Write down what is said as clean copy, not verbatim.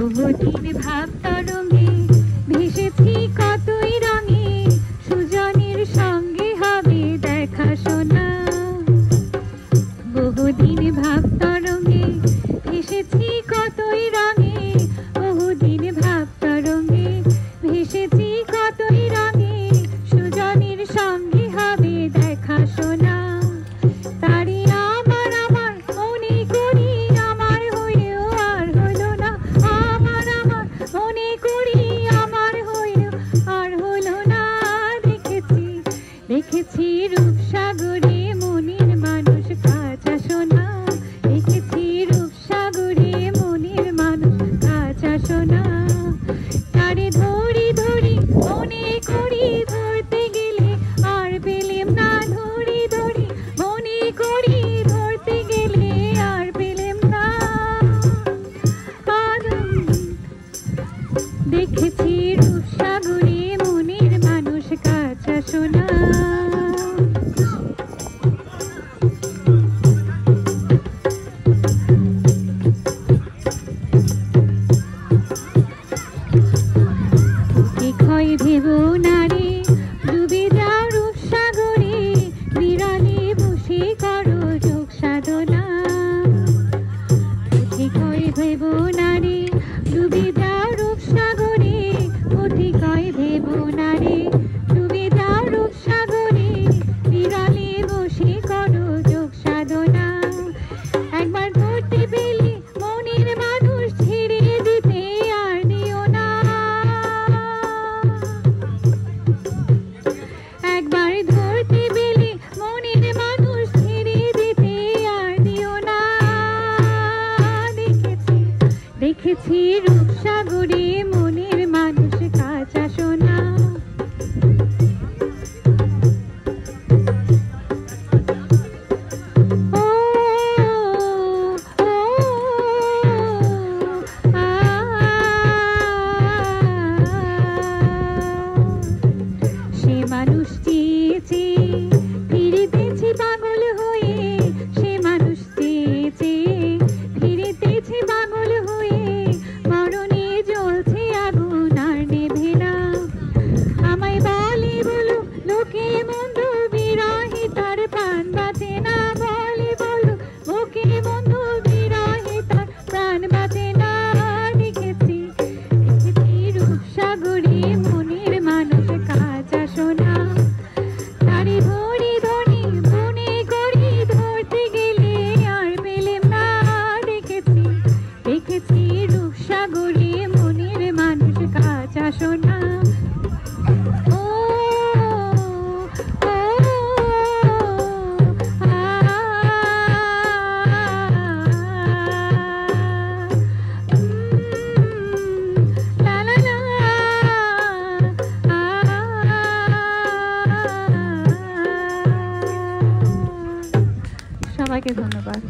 বহুদিন ভাব তরঙ্গে ভেসেছি কতই রঙে, সুজনের সঙ্গে হবে দেখা শোনা। বহুদিন ভাব তরঙ্গে ভেসেছি কতই রঙে, বহুদিন ভাব তরঙ্গে ভেসেছি কতই রঙে, সুজনের সঙ্গে হবে দেখা শোনা। তারি আমার আমার মনে করি আমার হয়েও আর হলো না, আমার আমার মনে করি আমার হয়েও আর হলো না। দেখেছি দেখেছি রূপসাগরে মনের মানুষ কাঁচা সোনা, দেখেছি রূপসাগরে মনের মানুষ কাঁচা সোনা। তারে ধরি ধরি মনে করি ধরতে গেলে আর পেলেম না, ধরি ধরি মনে করি ধরতে গেলে আর পেলেম না। দেখেছি রূপসাগরে মনের মানুষ কাঁচা সোনা। ক্ষয় ভেব নারে ডুবে যাও রূপসাগরে, বিড়ালে বসে করো যোগ সাধনা। ক্ষয় ভেব নারে ডুবে যাও রূপসাগরে, ক্ষয় ভেব নারে ডুবে যাও রূপসাগরে, বিড়ালে বসে করো যোগ সাধনা। একবার ধরতে পেলে মনের মানুষ ছেড়ে দিতে আর দিও না, একবার ধরতে পেলে মনের মানুষ ছেড়ে দিতে আর দিও না। দেখেছি দেখেছি রূপসাগরে মনের মানুষ কাঁচা সোনা। সে মানুষ চেয়েছে ফিরিতেছে পাগল হয়ে, সে মানুষ চেয়েছে ফিরিতেছে পাগল হয়ে, মরণে জ্বলছে আগুন আর নেভে না। আমায় বলে বলো লোকে মন্দ বিরহে তার প্রাণ বাঁচে না, বলে বলো লোকে মন্দ বিরহে তার প্রাণ বাঁচে না। দেখেছি দেখেছি রূপসাগরে মনের মানুষ কাঁচা সোনা। তারে ধরি ধরি মনে করি ধরতে গেলে আর পেলেম না। দেখেছি দেখেছি রূপসাগরে মনের মানুষ কাঁচা সোনা। ও ও লা লা লা। সবাইকে ধন্যবাদ।